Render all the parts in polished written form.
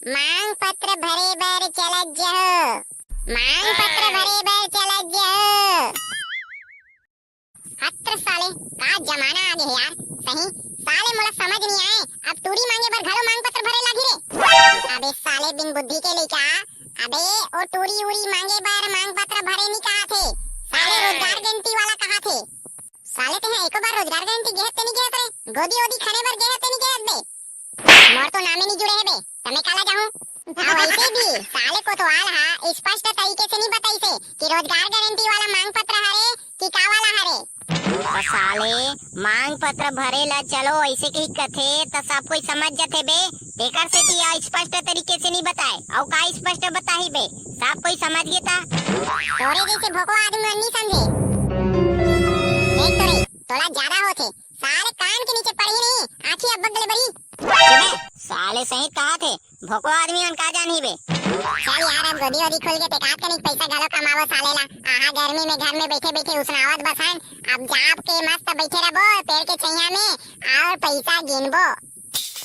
मांग पत्र भरे बर चलत जहो। मांग पत्र भरे बर चलत जहो। हत्र साले का जमाना आ गया यार। सही साले मोला समझ नहीं आए। अब तूड़ी मांगे बर घलो मांग पत्र भरे लागी रे। अबे साले बिन बुद्धि के लेका। अबे ओ तूड़ी उड़ी मांगे बर मांग पत्र भरे नहीं कहा थे। साले रोजगार गारंटी वाला कहा थे। साले ते एको बार रोजगार गारंटी गेहत नहीं गेहत रे। गोदी ओदी खाने बर गेहत नहीं गेहत बे। मोर तो नामे नहीं जुड़े है बे। तमे काला जाऊं। अब ऐसे भी साले को तो आल हा स्पष्ट तरीके से नहीं बताई से कि रोजगार गारंटी वाला मांग पत्र हरे कि का वाला हरे। तो साले मांग पत्र भरे ला चलो ऐसे कही कथे तो सब कोई समझ जाते बे। एकर से ती स्पष्ट तरीके से नहीं बताए और का स्पष्ट बताही बे सब कोई समझ गया था। तोरे जैसे भोको आदमी नहीं समझे। देख तोरे थोड़ा ज्यादा होते। साले कान के नीचे पड़ी नहीं आंखी अब बगले बड़ी। साले सही कहा थे भोको आदमी मन का जान ही बे। चल यार अब गोदी ओदी खोल के टेकात कनिक पैसा घलो कमावो साले ला। आहा गर्मी में घर में बैठे बैठे उसनावत बसन। अब जाप के मस्त बैठे रहो पेड़ के छैया में और पैसा गिनबो।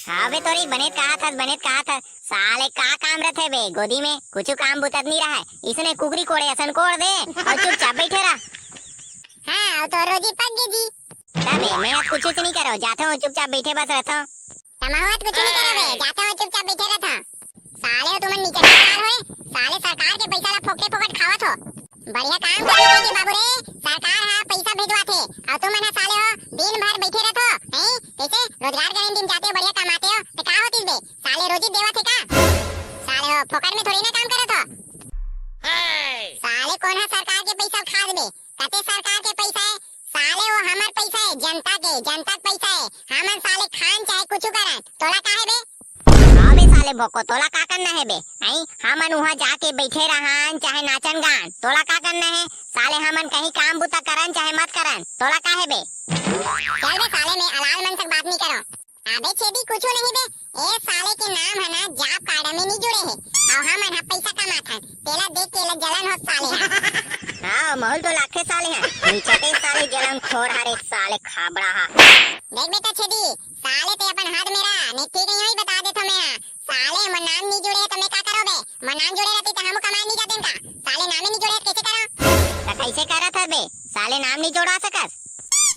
हाँ बे तोरी बनेत कहा था साले का काम रहते बे गोदी में कुछ काम बुतत नहीं रहा है। इसने कुकरी कोड़े असन कोड़ दे और चुपचाप बैठे रहा। हाँ तो रोजी पक गई जी। तबे मैं कुछ नहीं करो जाता हूँ चुपचाप बैठे बस रहता हूँ। तमावत कुछ नहीं करोगे जाता हूँ चुपचाप बैठे रहता। साले हो तुमन नीचे सरकार होए। साले सरकार के पैसा ला फोकटे फोकट खावत हो। बढ़िया काम करनी चाहिए बाबू रे। सरकार हा पैसा भेजवाथे और तुमन हा साले हो दिन भर बैठे रहतो हैं। कैसे रोजगार गारंटी में जाते हो बढ़िया कमाते हो तो का होतिस बे। साले रोजी देवत है का। साले हो फोकट में थोड़ी ना काम करत हो। साले कौन हा सरकार के पैसा खा देबे। कते सरकार के पैसा है। साले वो हमर पैसा है जनता के पैसा है। हमन साले खान चाहे कुछ करन तोला काहे बे। हाँ बे साले भोको तोला का करना है बे। आई हमन वहाँ जाके बैठे रहन चाहे नाचन गान तोला का करना है। साले हमन कहीं काम बुता करन चाहे मत करन तोला का है बे। चल बे साले में अलाल मन से बात नहीं करो। अबे छेदी कुछ नहीं बे। ए साले के नाम है ना जॉब कार्ड में नहीं जुड़े है और हमन हा पैसा कमाथन तेला देख के ला जलन होत साले। हाँ महल तो लाखे साले हैं नीचे ते साले जलन खोर हरे साले खाबड़ा हा। देख बेटा छेदी साले ते अपन हाथ मेरा नहीं ठीक नहीं होई बता देता मैं। साले मन नाम नहीं जुड़े तो मैं का करो बे। मन नाम जुड़े रहते तो हम कमा नहीं जाते का। साले नाम नहीं जुड़े कैसे करो। तो कैसे करा था बे साले नाम नहीं जोड़ा सकस।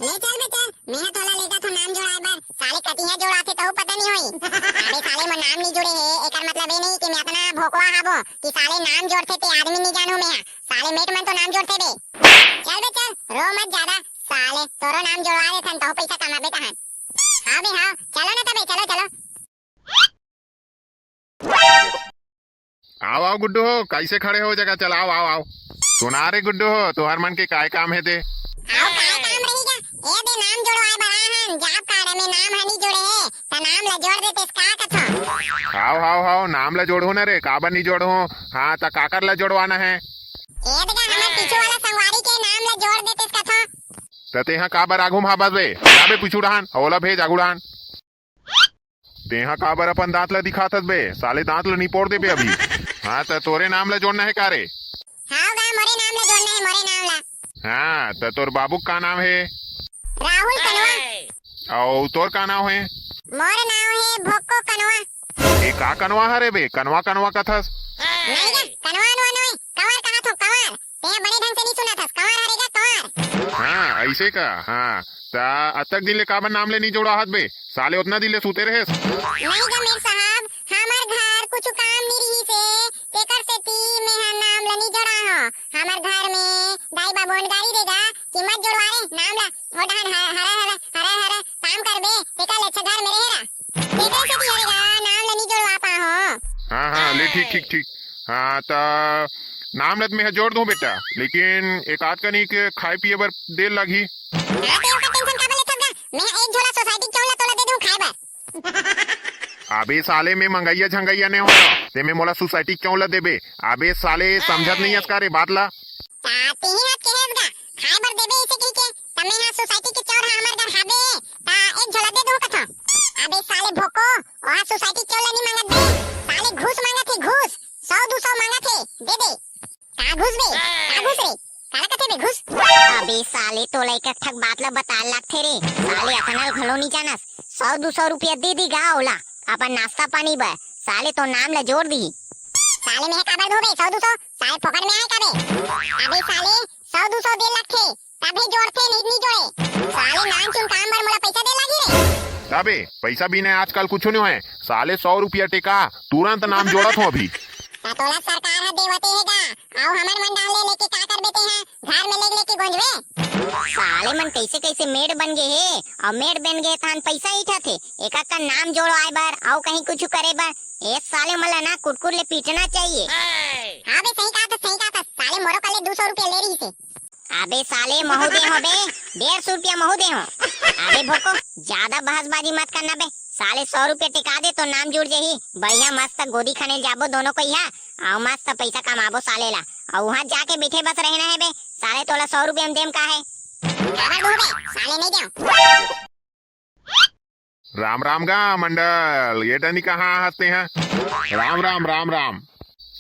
नहीं चल बे चल मैं थोड़ा लेता था नाम जोड़ाए बर। साले कतिया जोड़ाते तो पता नहीं होई। अबे साले मन नाम नहीं जुड़े है एकर मतलब ये नहीं कि मैं इतना भोकवा हाबो कि साले नाम जोड़ते ते आदमी नहीं जानू मैं। साले मेट मन तो नाम जोड़ते बे। चल बे चल रो मत ज्यादा। साले तोरो नाम जोड़वा देथन तो पैसा कमाबे कहां। हां बे हां चलो ना तबे चलो चलो। आओ आओ गुड्डू हो कैसे खड़े हो जगह चल आओ आओ आओ। सुना रे गुड्डू हो तुहार मन के काय काम है दे। आओ काय काम रहेगा। ए बे नाम जोड़वाए बराहन जॉब कार्ड में नाम हनी जुड़े है तो नाम ला जोड़ देते का कथो। हाओ हाओ हाओ नाम ला जोड़ो ना रे काबर नहीं जोड़ो। हाँ ता काकर ला जोड़वाना है। ए बेटा हमर पीछे वाला संगवारी के नाम ला जोड़ देते कथो। तते हाँ काबर आगू भाबत बे जाबे पिछुड़ान ओला भेज आगुड़ान। तेहा काबर अपन दांत ला दिखातत बे साले दांत ला नहीं पोड़ दे बे अभी। हाँ तो तोरे नाम ला जोड़ना है का रे। हां गा मोरे नाम ला जोड़ना है मोरे नाम ला। हाँ तो तोर बाबू का नाम है। राहुल कनवा। और तोर का नाम है। मोर नाम है भोको कनवा। ए का कनवा हरे बे कनवा कनवा कथस। नहीं गा कनवा नो नो कंवर कहा तो कंवर। ते बड़े ढंग से नहीं सुना था कंवर हरेगा कंवर। हाँ ऐसे का। हाँ ता अतक दिन ले काबर नाम ले नहीं जोड़ा हाथ बे साले उतना दिन ले सूते रहे। नहीं गा मेर साहब हमर घर कुछ काम नहीं रही से तेकर से ती मैं हा नाम ला नहीं जोड़ा हो। हमर घर में दाई बाबू गाड़ी देगा कि मत जोड़वा रे नाम ला। वो डहन हरा काम कर बे तेकर अच्छा घर में रहेगा। तेकर से ती हरेगा नाम ला नहीं जोड़वा पा हो। हाँ हाँ ले ठीक ठीक ठीक। हाँ ता नाम लत में जोड़ दूं बेटा लेकिन एक आध का नहीं के खाए पिए बर देर लगी। हां ते ओका टेंशन का लेत गा। मैं एक झोला सोसाइटी चौला तोला दे दूं खाए बर। अबे साले में मंगैया झंगैया ने हो ते में मोला सोसाइटी क्यों ला देबे। अबे साले समझत नहीं हस का रे बात ला। ताती ही हाथ केहेस गा खाए बर देबे इसे कही के तमे हां सोसाइटी के चौर हमर घर हाबे ता एक झोला दे दूं कथो। अबे साले भोको वहां सोसाइटी चौला नहीं मांगत बे। साले घूस मांगत है घूस 100-200 मांगत है दे दे। का घूस बे का घूस रे काला कथे बे घूस। अबे साले तोला एक ठक बात ला बता लगथे रे साले अपना घलो नहीं जानस 100-200 रुपया दे दी गा ओला अपन नाश्ता पानी बर साले तो नाम ला जोड़ दी। साले में है काबर धोबे 100-200 साले पकड़ में आए कबे। अबे साले 100-200 दे लखे तभी जोड़ते नहीं जोड़े। साले नान चुन काम बर मोला पैसा दे लगी रे। तबे पैसा भी नहीं आजकल कुछ नहीं है। साले 100 रुपया टेका तुरंत नाम जोड़त हो अभी। तोला सरकार है देवते हैगा आओ हमर मन डाल ले लेके का कर बेटे हैं घर में लेके गोंजवे। साले मन कैसे कैसे मेड बन गए है और मेड बन गए थान पैसा ही थे एक का नाम जोड़ो आए बार आओ कहीं कुछ करे बार ए साले मला ना कुटकुट ले पीटना चाहिए। हां बे सही कहा था साले मोरो कले 200 रुपया ले रही से। अबे साले महू दे हो बे 150 रुपया महू दे हो। अबे भोको ज्यादा बहसबाजी मत करना बे साले 100 रुपया टिका दे तो नाम जुड़ जाही बढ़िया मस्त गोदी खाने जाबो दोनों को यहाँ और मस्त पैसा कमाबो साले ला और वहाँ जाके बैठे बस रहना है बे साले तोला 100 रुपया में देम का है काबर दो बे साले नहीं जाओ। राम राम गा मंडल ये टनी कहाँ हंसते हैं। राम राम राम राम।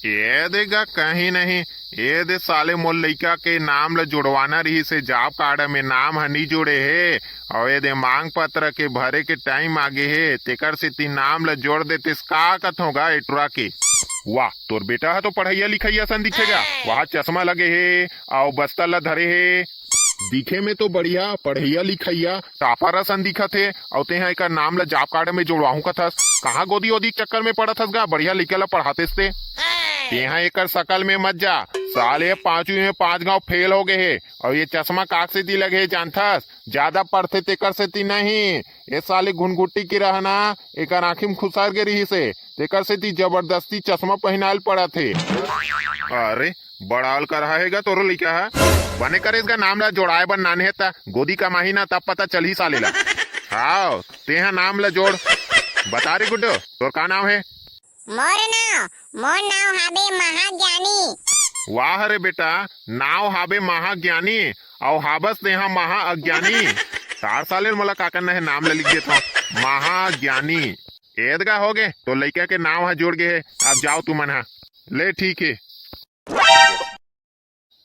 ये देगा कहीं नहीं ये दे साले मोल लइका के नाम ल जुड़वाना रही से जॉब कार्ड में नाम हनी जुड़े है और ये दे मांग पत्र के भरे के टाइम आगे है तेकर से ती नाम ल जोड़ देते का कथ होगा एटरा के। वाह तोर बेटा है तो पढ़ैया लिखैया सन दिखेगा वहाँ चश्मा लगे है और बस्ता ल धरे है दिखे में तो बढ़िया पढ़ैया लिखैया टापा सन दिखत है और ते एक नाम ल जॉब कार्ड में जोड़वाहू कथस कहाँ गोदी ओदी चक्कर में पड़त हस गा बढ़िया लिखे ला पढ़ाते ते यहाँ एक शकल में मत जा साले 5वीं में 5 गांव फेल हो गए है और ये चश्मा काक से ती लगे है जानथस ज्यादा पढ़ते तेकर से ती नहीं ये साले घुनघुट्टी की रहना एक आँखी में खुसार के रही से तेकर से ती जबरदस्ती चश्मा पहनाल पड़ा थे। अरे बड़ाल कर रहेगा तोरो लिखा है बने करेगा नाम ला जोड़ाए बन नाने है ता गोदी का माही ना तब पता चल ही साले ला। हाँ तेहा नाम ला जोड़ बता रे गुड्डो तोर का नाम है। मोर नाव हाबे महाज्ञानी। वाह रे बेटा नाव हाबे महाज्ञानी और हाबस नेहा महा अज्ञानी 4 साले मला का करना है नाम ले लिख देता महाज्ञानी एदगा हो गए तो लड़का के नाम है जोड़ गए है अब जाओ तू मना ले ठीक है।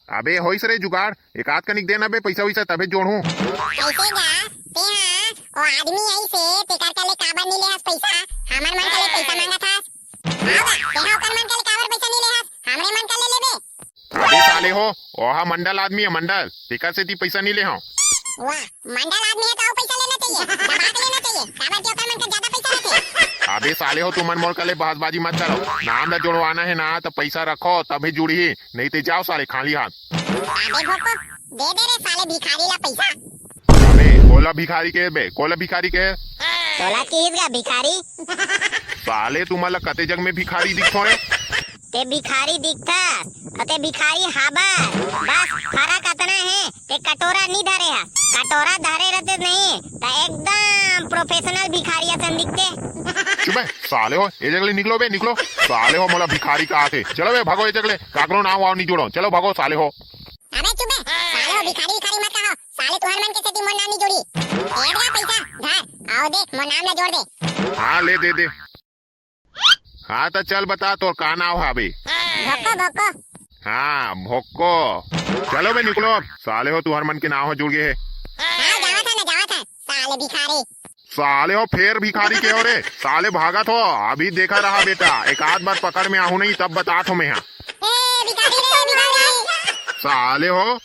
अबे होइस रे जुगाड़ एक आध कनिक देना बे पैसा वैसा तबे जोड़ू कैसे गा ते हां ओ आदमी आई से तेकर कले काबर नी ले हस पैसा हमर मन कले पैसा मांगा था हां ते ओकर मन कले काबर पैसा नी ले हस हमरे मन कले लेबे। अबे साले हो ओहा मंडल आदमी है मंडल तेकर से ती पैसा नहीं ले हो। वाह मंडल आदमी है तो पैसा लेना चाहिए दबा के लेना चाहिए काबर के ओकर मन का ज्यादा पैसा रहते। अबे साले हो तुम मन मोल कले बहसबाजी मत करो नाम ला जोड़वाना है ना तो पैसा रखो तभी जुड़ी ही नहीं तो जाओ साले खाली हाथ। अबे भोको दे दे रे साले भिखारी ला पैसा। अबे कोला भिखारी के बे कोला भिखारी के तोला किसगा भिखारी साले तुम्हारा कते जग में भिखारी दिखो रे ते भिखारी दिखता अते भिखारी हाबा बस फर्क अतना है ते कटोरा नहीं धरे है कटोरा धरे रहते नहीं तो एकदम प्रोफेशनल भिखारी असन दिखते। चुप है साले हो ये जगले निकलो बे निकलो साले हो मोला भिखारी का आते चलो बे भागो ये जगले काकरो नाम वाव नहीं जोड़ो चलो भागो साले हो। अबे चुप है साले हो भिखारी भिखारी मत कहो साले तुहर मन के सेती मोर नाम नहीं जोड़ी एडगा पैसा धर आओ देख मोर नाम ला जोड़ दे। हाँ ले दे हाँ तो चल बता तोर का नाव हाबे। भोको भोको हाँ भोको चलो बे निकलो साले हो तुहर मन के नाव जुड़ गए है। हां जावा था साले भिखारी साले हो फिर भिखारी के हो रे साले भागत हो अभी देखा रहा बेटा एक आध बार पकड़ में आहू नहीं तब बता थो मैं यहाँ ए भिखारी रे भिखारी साले हो